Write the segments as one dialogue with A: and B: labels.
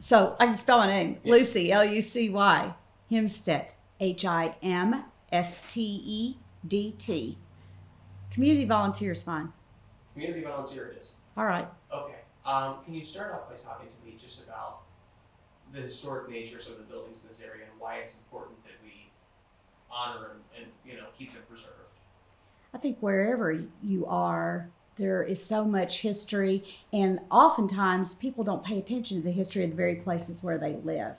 A: So I can spell my name.
B: Yeah.
A: Lucy, Lucy. Himstedt, Himstedt. Community volunteer is fine.
B: Community volunteer it is.
A: All right.
B: Okay. Can you start off by talking to me just about the historic natures of the buildings in this area and why it's important that we honor and keep them preserved?
A: I think wherever you are, there is so much history, and oftentimes people don't pay attention to the history of the very places where they live.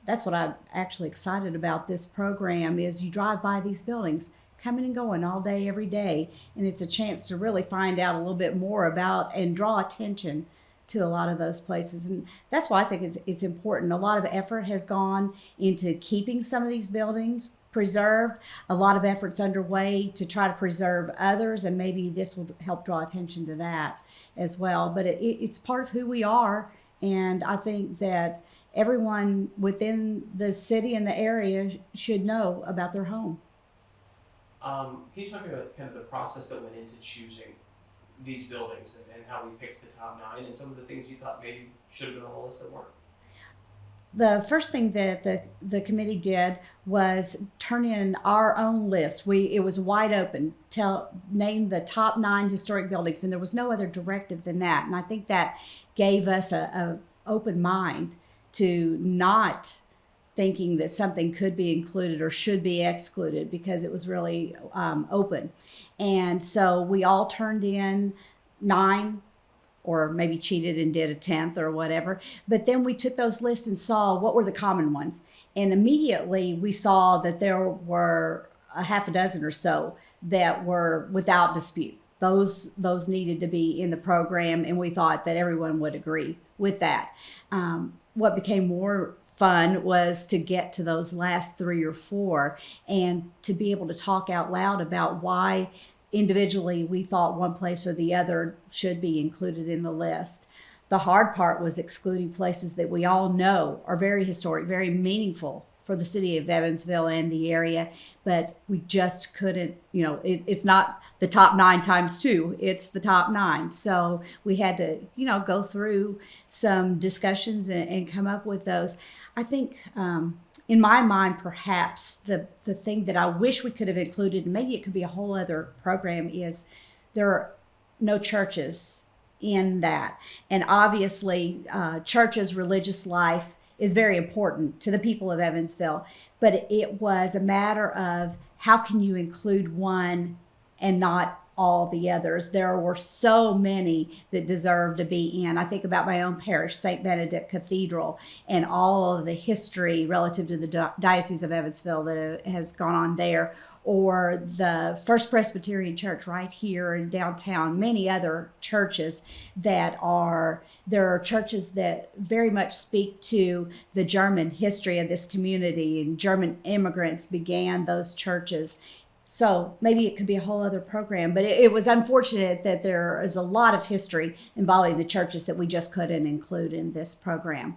A: That's what I'm actually excited about this program is you drive by these buildings, coming and going all day, every day, and it's a chance to really find out a little bit more about and draw attention to a lot of those places. And that's why I think it's important. A lot of effort has gone into keeping some of these buildings preserved. A lot of efforts underway to try to preserve others, and maybe this will help draw attention to that as well. But it's part of who we are, and I think that everyone within the city and the area should know about their home.
B: Can you talk about kind of the process that went into choosing these buildings and how we picked the top 9 and some of the things you thought maybe should have been on the list that weren't?
A: The first thing that the committee did was turn in our own list. It was wide open. Name the top 9 historic buildings, and there was no other directive than that. And I think that gave us a open mind to not thinking that something could be included or should be excluded, because it was really open. And so we all turned in 9, or maybe cheated and did a 10th or whatever. But then we took those lists and saw what were the common ones. And immediately we saw that there were a half a dozen or so that were without dispute. Those needed to be in the program, and we thought that everyone would agree with that. What became more fun was to get to those last 3 or 4 and to be able to talk out loud about why individually we thought one place or the other should be included in the list. The hard part was excluding places that we all know are very historic, very meaningful for the city of Evansville and the area, but we just couldn't, it's not the top 9 times 2, it's the top 9. So we had to, go through some discussions and come up with those. I think, in my mind, perhaps the thing that I wish we could have included, and maybe it could be a whole other program, is there are no churches in that. And obviously, churches, religious life is very important to the people of Evansville, but it was a matter of how can you include one and not all the others. There were so many that deserve to be in. I think about my own parish, St. Benedict Cathedral, and all of the history relative to the Diocese of Evansville that has gone on there, or the First Presbyterian Church right here in downtown, many other churches there are churches that very much speak to the German history of this community, and German immigrants began those churches. So maybe it could be a whole other program, but it was unfortunate that there is a lot of history involving the churches that we just couldn't include in this program.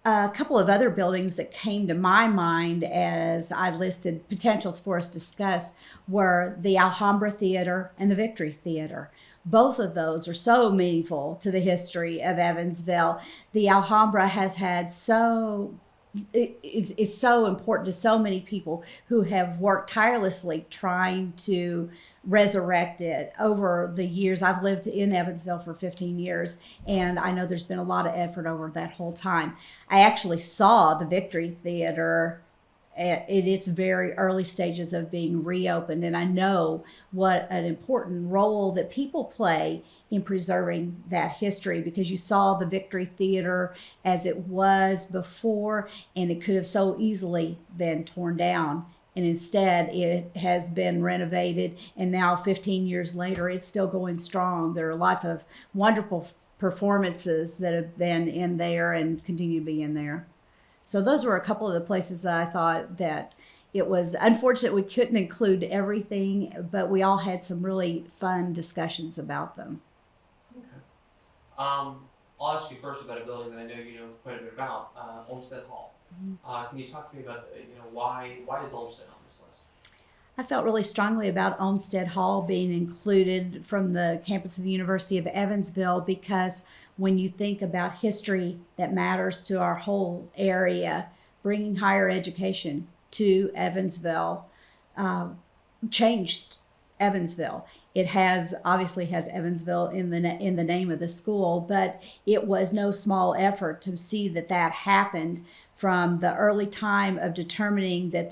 A: A couple of other buildings that came to my mind as I listed potentials for us to discuss were the Alhambra Theater and the Victory Theater. Both of those are so meaningful to the history of Evansville. The Alhambra has had it's so important to so many people who have worked tirelessly trying to resurrect it over the years. I've lived in Evansville for 15 years, and I know there's been a lot of effort over that whole time. I actually saw the Victory Theater in its very early stages of being reopened, and I know what an important role that people play in preserving that history, because you saw the Victory Theater as it was before, and it could have so easily been torn down, and instead it has been renovated, and now 15 years later it's still going strong. There are lots of wonderful performances that have been in there and continue to be in there. So those were a couple of the places that I thought that it was unfortunate we couldn't include everything, but we all had some really fun discussions about them.
B: Okay. I'll ask you first about a building that I know you know quite a bit about, Olmsted Hall. Mm-hmm. Can you talk to me about why is Olmsted on this list?
A: I felt really strongly about Olmsted Hall being included from the campus of the University of Evansville, because when you think about history that matters to our whole area, bringing higher education to Evansville changed Evansville. It obviously has Evansville in the name of the school, but it was no small effort to see that happened from the early time of determining that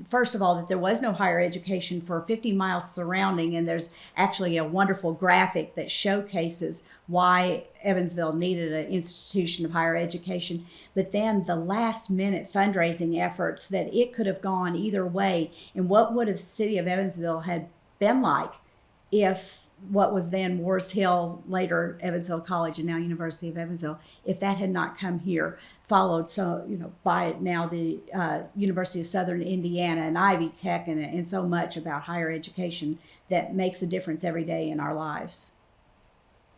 A: first of all, that there was no higher education for 50 miles surrounding, and there's actually a wonderful graphic that showcases why Evansville needed an institution of higher education. But then the last minute fundraising efforts, that it could have gone either way, and what would the city of Evansville had been like if what was then Moores Hill, later Evansville College, and now University of Evansville, if that had not come here, followed by now the University of Southern Indiana and Ivy Tech, and so much about higher education that makes a difference every day in our lives.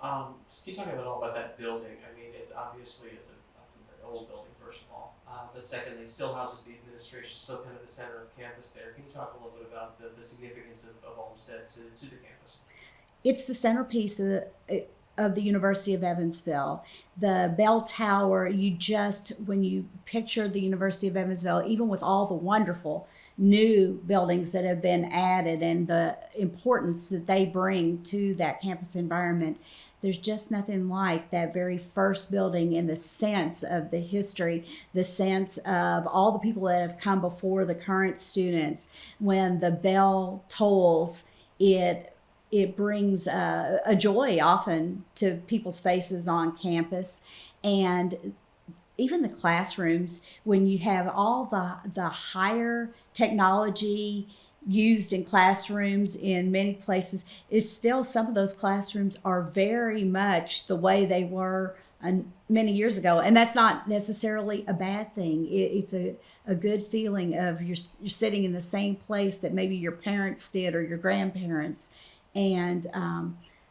B: Can you talk a little about that building? I mean, it's a very old building, first of all, but secondly, it still houses the administration, still kind of the center of campus there. Can you talk a little bit about the significance of Olmsted to the campus?
A: It's the centerpiece of the University of Evansville. The bell tower, when you picture the University of Evansville, even with all the wonderful new buildings that have been added and the importance that they bring to that campus environment, there's just nothing like that very first building in the sense of the history, the sense of all the people that have come before the current students. When the bell tolls, it brings a joy often to people's faces on campus. And even the classrooms, when you have all the higher technology used in classrooms in many places, it's still, some of those classrooms are very much the way they were many years ago. And that's not necessarily a bad thing. It's a good feeling of you're sitting in the same place that maybe your parents did or your grandparents. And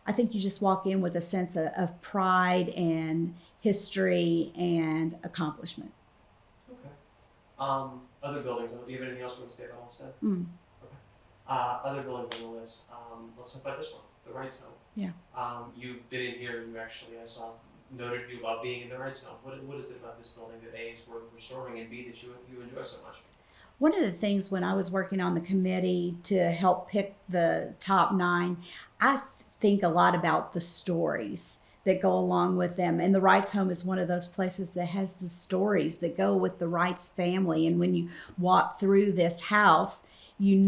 A: I think you just walk in with a sense of pride and history and accomplishment.
B: Okay. Other buildings, do you have anything else you want to say about Olmsted? Okay. Other buildings on the list. Let's talk about this one, the Wrights Home.
A: Yeah.
B: You've been in here, I saw noted you about being in the Wrights Home. What is it about this building that A, is worth restoring, and B, that you enjoy so much?
A: One of the things when I was working on the committee to help pick the top 9, I think a lot about the stories that go along with them. And the Wrights Home is one of those places that has the stories that go with the Wrights family. And when you walk through this house, you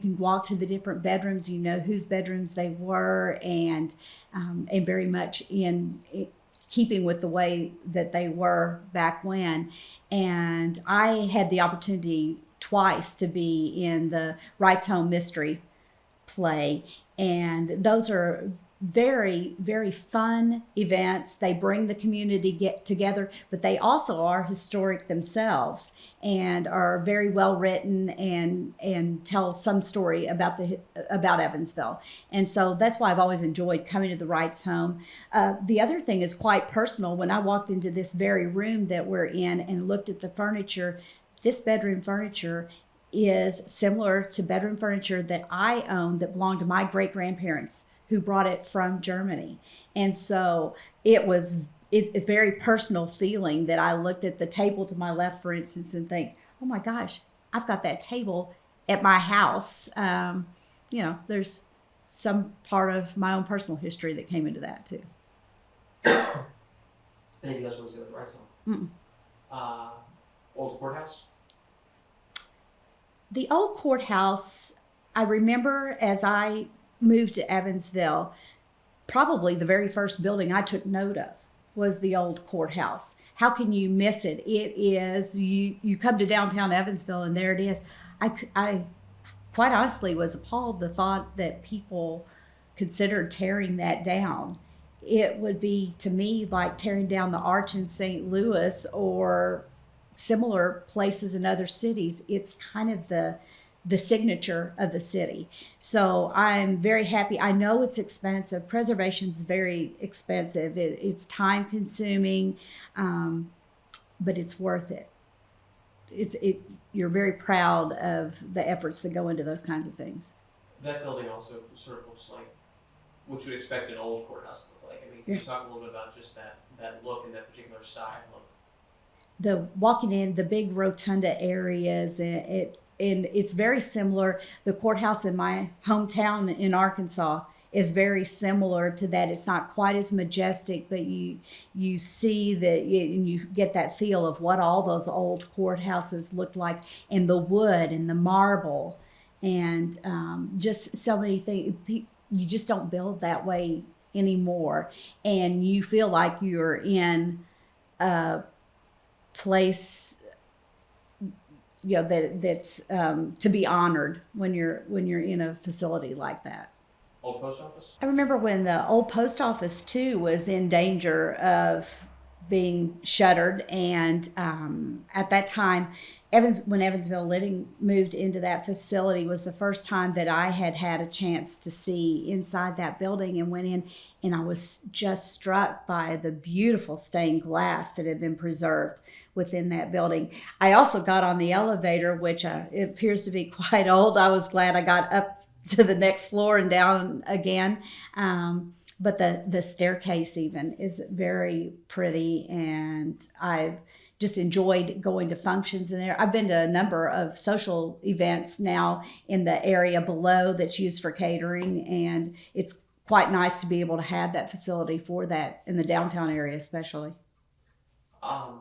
A: can walk to the different bedrooms, whose bedrooms they were, and very much in keeping with the way that they were back when. And I had the opportunity twice to be in the Wrights Home mystery play. And those are very, very fun events. They bring the community together, but they also are historic themselves and are very well written and tell some story about Evansville. And so that's why I've always enjoyed coming to the Wrights Home. The other thing is quite personal. When I walked into this very room that we're in and looked at the furniture, this bedroom furniture is similar to bedroom furniture that I own that belonged to my great-grandparents, who brought it from Germany. And so it's a very personal feeling that I looked at the table to my left, for instance, and think, oh my gosh, I've got that table at my house. There's some part of my own personal history that came into that too.
B: Anything else you want to say about the Wrights Home? Old courthouse?
A: The old courthouse, I remember as I moved to Evansville, probably the very first building I took note of was the old courthouse. How can you miss it? It is, you come to downtown Evansville and there it is. I quite honestly was appalled the thought that people considered tearing that down. It would be, to me, like tearing down the arch in St. Louis or similar places in other cities. It's kind of the signature of the city. So I'm very happy. I know it's expensive. Preservation is very expensive. It's time consuming, but it's worth it. you're very proud of the efforts that go into those kinds of things.
B: That building also sort of looks like what you would expect an old courthouse to look like. I mean, can you talk a little bit about just that look and that particular style of
A: The walking in the big rotunda areas, and it's very similar. The courthouse in my hometown in Arkansas is very similar to that. It's not quite as majestic, but you see that, and you get that feel of what all those old courthouses looked like, and the wood and the marble, and just so many things. You just don't build that way anymore, and you feel like you're in a place, that's to be honored when you're in a facility like that.
B: old post office?
A: I remember when the old post office too was in danger of being shuttered, and at that time, when Evansville Living moved into that facility, was the first time that I had a chance to see inside that building, and went in, and I was just struck by the beautiful stained glass that had been preserved within that building. I also got on the elevator, which it appears to be quite old. I was glad I got up to the next floor and down again. But the staircase even is very pretty, and I've just enjoyed going to functions in there. I've been to a number of social events now in the area below that's used for catering, and it's quite nice to be able to have that facility for that in the downtown area especially.
B: Can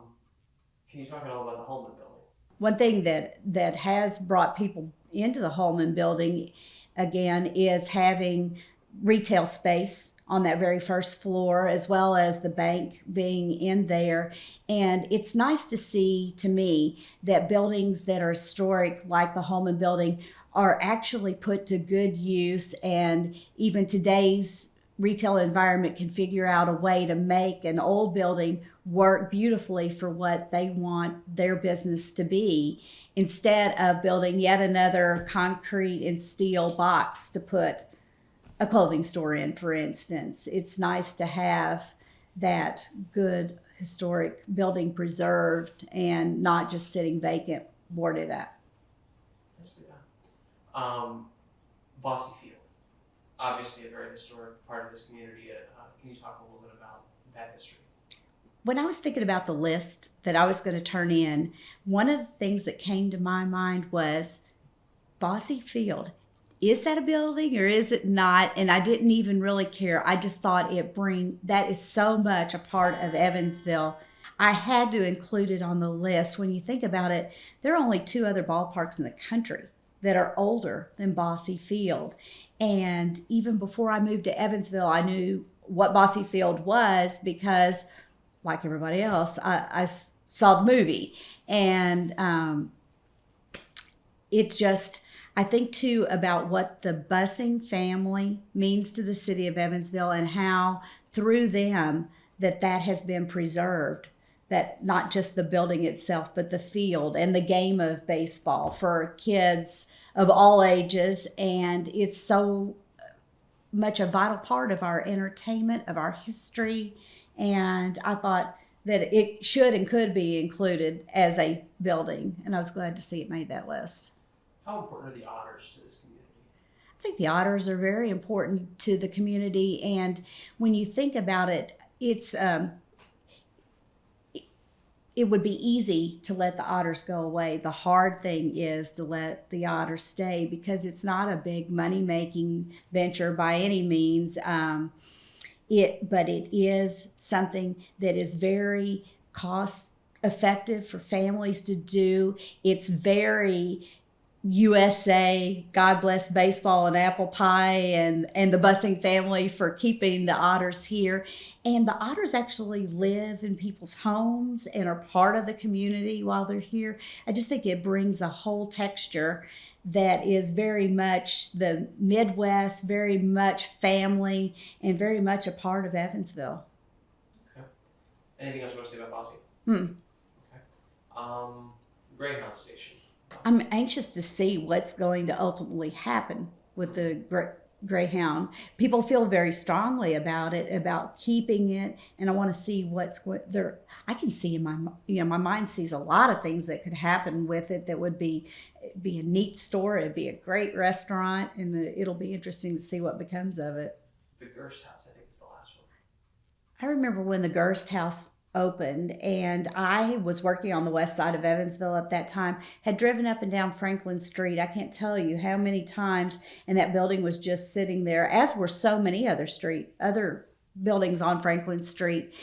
B: you talk at all about the Holman building?
A: One thing that has brought people into the Holman building again is having retail space on that very first floor, as well as the bank being in there. And it's nice to see, to me, that buildings that are historic, like the Holman building, are actually put to good use, and even today's retail environment can figure out a way to make an old building work beautifully for what they want their business to be, instead of building yet another concrete and steel box to put a clothing store in, for instance. It's nice to have that good historic building preserved and not just sitting vacant, boarded up.
B: I see that. Bossy Field, obviously a very historic part of this community. Can you talk a little bit about that history?
A: When I was thinking about the list that I was going to turn in, one of the things that came to my mind was Bossy Field. Is that a building or is it not? And I didn't even really care. I just thought that is so much a part of Evansville. I had to include it on the list. When you think about it, there are only 2 other ballparks in the country that are older than Bossy Field. And even before I moved to Evansville, I knew what Bossy Field was because, like everybody else, I saw the movie. And it just, I think too about what the busing family means to the city of Evansville, and how through them that has been preserved. That not just the building itself, but the field and the game of baseball for kids of all ages. And it's so much a vital part of our entertainment, of our history. And I thought that it should and could be included as a building. And I was glad to see it made that list.
B: How important are the otters to this community?
A: I think the otters are very important to the community. And when you think about it, it's it would be easy to let the otters go away. The hard thing is to let the otters stay, because it's not a big money-making venture by any means. But it is something that is very cost-effective for families to do. It's very USA, God bless baseball and apple pie, and the busing family for keeping the otters here. And the otters actually live in people's homes and are part of the community while they're here. I just think it brings a whole texture that is very much the Midwest, very much family, and very much a part of Evansville.
B: Okay. Anything else you want to say about Bossy? Okay. Greyhound Station.
A: I'm anxious to see what's going to ultimately happen with the Greyhound. People feel very strongly about it, about keeping it, and I want to see what's there. I can see in my mind sees a lot of things that could happen with it that would be a neat store. It'd be a great restaurant, and it'll be interesting to see what becomes of it.
B: The Gerst House, I think, is the last one.
A: I remember when the Gerst House opened, and I was working on the west side of Evansville at that time, had driven up and down Franklin Street. I can't tell you how many times, and that building was just sitting there, as were so many other buildings on Franklin Street.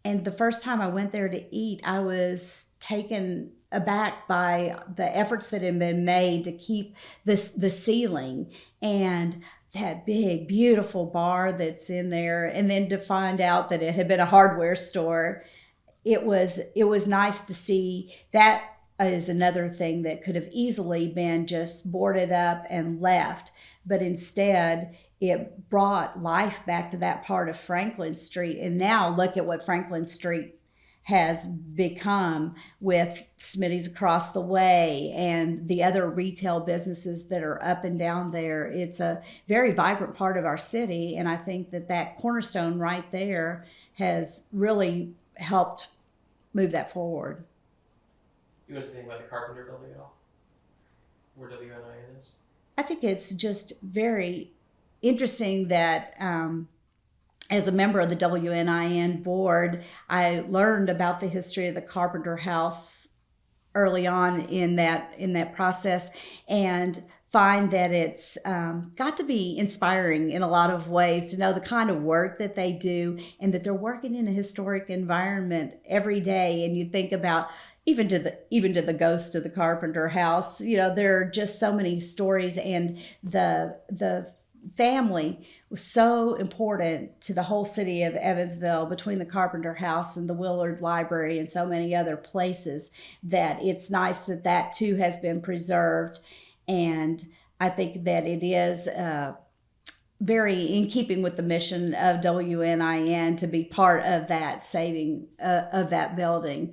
A: And the first time I went there to eat, I was taken aback by the efforts that had been made to keep the ceiling and that big, beautiful bar that's in there, and then to find out that it had been a hardware store. It was nice to see. That is another thing that could have easily been just boarded up and left, but instead it brought life back to that part of Franklin Street. And now look at what Franklin Street has become with Smitty's across the way and the other retail businesses that are up and down there. It's a very vibrant part of our city, and I think that cornerstone right there has really helped move that forward.
B: You want to say anything about the Carpenter Building at all? Where WNIN is?
A: I think it's just very interesting that as a member of the WNIN board, I learned about the history of the Carpenter House early on in that process, and find that it's got to be inspiring in a lot of ways to know the kind of work that they do, and that they're working in a historic environment every day. And you think about even to the ghost of the Carpenter House, there are just so many stories, and the family was so important to the whole city of Evansville, between the Carpenter House and the Willard Library and so many other places, that it's nice that too has been preserved. And I think that it is very in keeping with the mission of WNIN to be part of that saving of that building.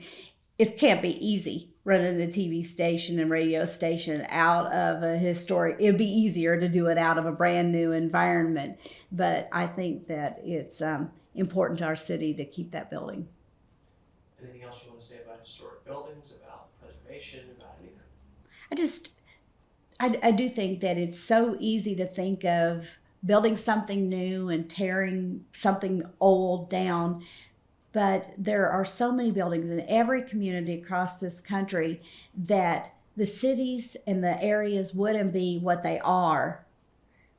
A: It can't be easy running a TV station and radio station out of a historic. It'd be easier to do it out of a brand new environment, but I think that it's important to our city to keep that building.
B: Anything else you want to say about historic buildings, about preservation, about anything?
A: I do think that it's so easy to think of building something new and tearing something old down. But there are so many buildings in every community across this country that the cities and the areas wouldn't be what they are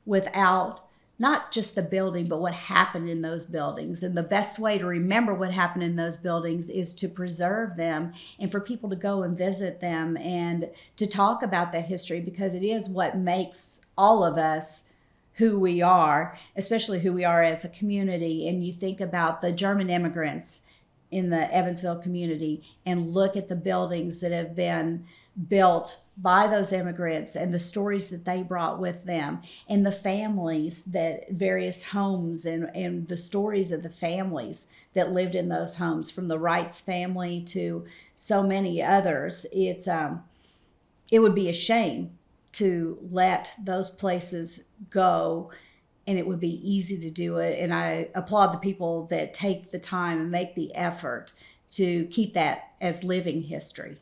A: without not just the building, but what happened in those buildings. And the best way to remember what happened in those buildings is to preserve them, and for people to go and visit them and to talk about that history, because it is what makes all of us who we are, especially who we are as a community. And you think about the German immigrants in the Evansville community, and look at the buildings that have been built by those immigrants and the stories that they brought with them, and the families, that various homes and the stories of the families that lived in those homes, from the Wrights family to so many others. It would be a shame to let those places go, and it would be easy to do it. And I applaud the people that take the time and make the effort to keep that as living history.